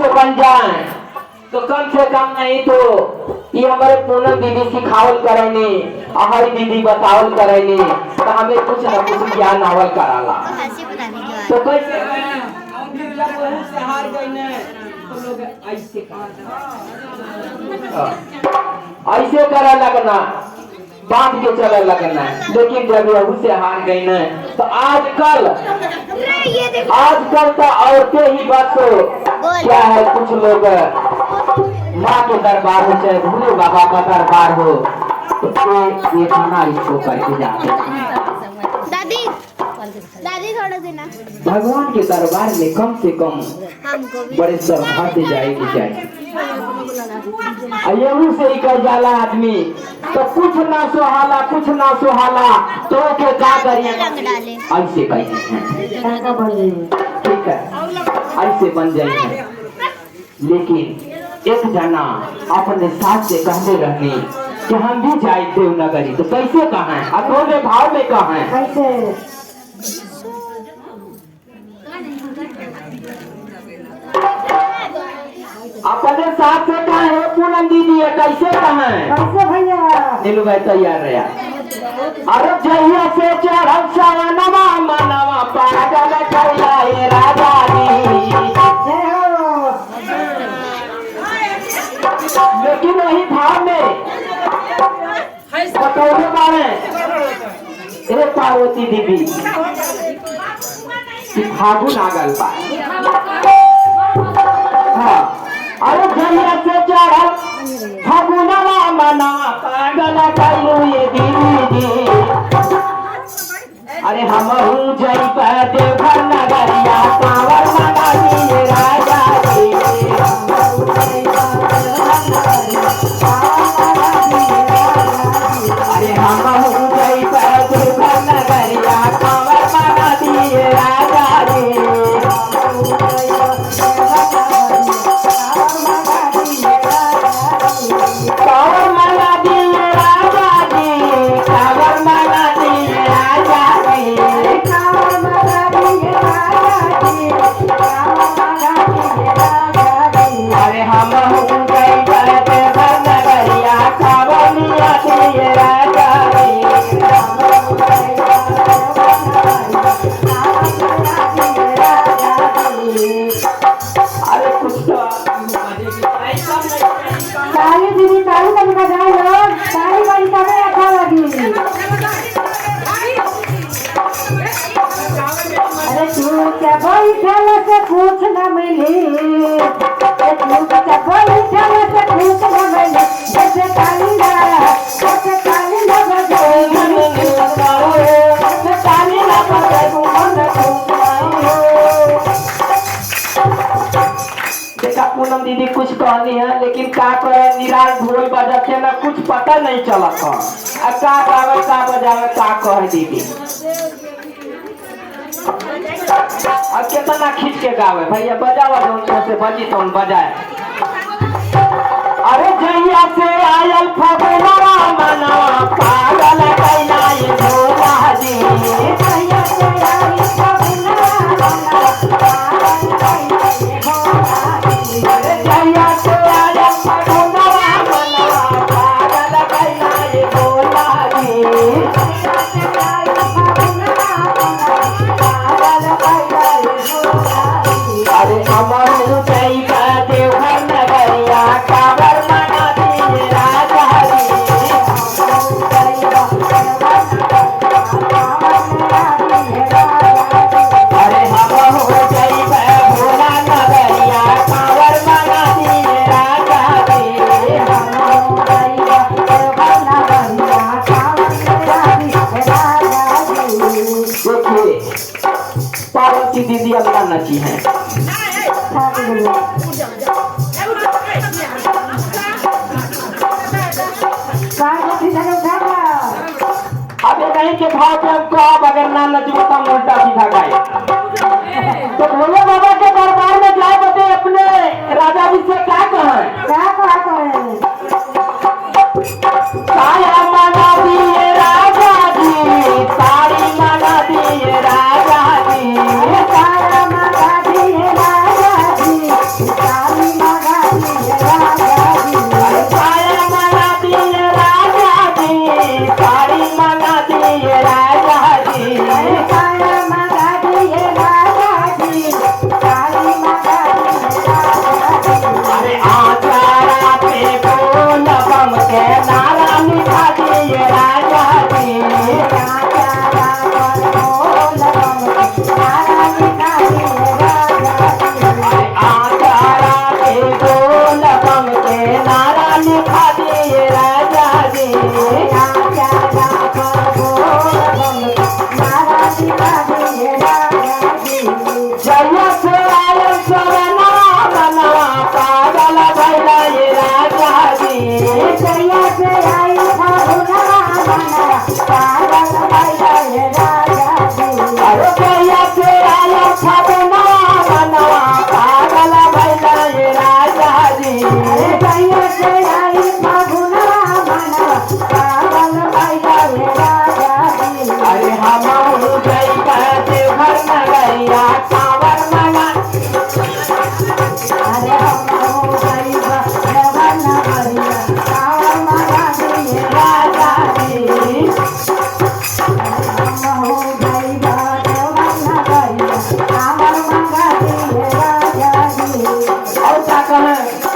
से बन जाए तो कम से कम नहीं तो ये हमारे पूनम दीदी सिखावल करेंगे, हमारी दीदी बतावल करेंगे तो हमें कुछ न कुछ ज्ञान आवल कराला। तो कैसे हार गई ऐसे करा लगना, बांध के चला लगना। लेकिन जब यहू से हार गई न तो आजकल तो औरतें ही बस क्या है, कुछ लोग माँ के दरबार हो चाहे भोले बाबा का दरबार हो तो ये खाना इसको करके जाते। दादी थोड़ा देना। भगवान के दरबार में कम से कम बड़े श्रद्धा से जाएगी चाहिए। यहू से ही कर जाला आदमी तो कुछ ना सुहाला तो के क्या करिए ऐसे कहिए, ठीक है ऐसे बन जाइए। लेकिन एक जना अपने साथ से कहते रहने कि हम भी जाए देवनगरी, तो कैसे कहा है अधूरे भाव में कहा है कैसे अपने साथ से कहा है पूनम दीदी कैसे कहा है कैसे भैया नीलू भाई तैयार रहा। अरे जहिया से चढ़ल सवनवा मनवा पागल कैला हे राजा लेकिन वही भाव में बतौले बारे अरे पार्वती दीदी फागुन आगल बा। हाँ अरे जहिया से चढ़ल फागुनवा मनवा पागल कैलू ये दीदी जी। अरे हम जइब देवघर नगरिया पावर मना दिए राजा जी। अरे हम जइब देवघर नगरिया पावर मना दिए राजा जी। पावर मना दिए राजा जी, पावर मना दिए राजा जी, पावर मना दिए राजा जी, अरे हम गई देवघर नगरिया पावर मना दिए राजा जी। अरे कुछ तो ताली दीदी ताली बन का जाए लोग ताली बन का में अच्छा लगी। अरे तू क्या बैठल से कुछ न मिली, तू क्या बैठल से कुछ न मिली, जैसे ताली ना बजाए जैसे ताली ना बजाए देखा पूनम दीदी कुछ कहनी है लेकिन का करे निराल ढोल बजाते ना कुछ पता नहीं चला था। अब का गावे का बजावे का कहे दीदी अब कितना खींच के गावे भैया बजावा जो से बजी तो बजाए। अरे जहिया से आयल फगुनवा मनवा पागल कैला ये भोला जी। जहिया से आयल फगुनवा मनवा पागल कैला ये भोला जी। अरे जहिया से आयल फगुनवा मनवा पागल कैला ये भोला जी। जहिया से आयल फगुनवा मनवा पागल कैला ये भोला जी। अरे अमर जइब देवघर नगरिया कावर मना दिए राजा जी। अरे हम हो जइब भोला नगरिया कावर मना दिए राजा जी। देखिए पार्वती दीदी अल्लाह नची है। अब ये नहीं के भाव पे हमको आप अगर ना नचबो तो उल्टा सीधा गाए तो भोले बाबा के दरबार में जाए बते अपने राजा जी से क्या कहें साया मना दिए राजा जी, साड़ी मना दिए राजा जी, साया मना दिए राजा जी, कहें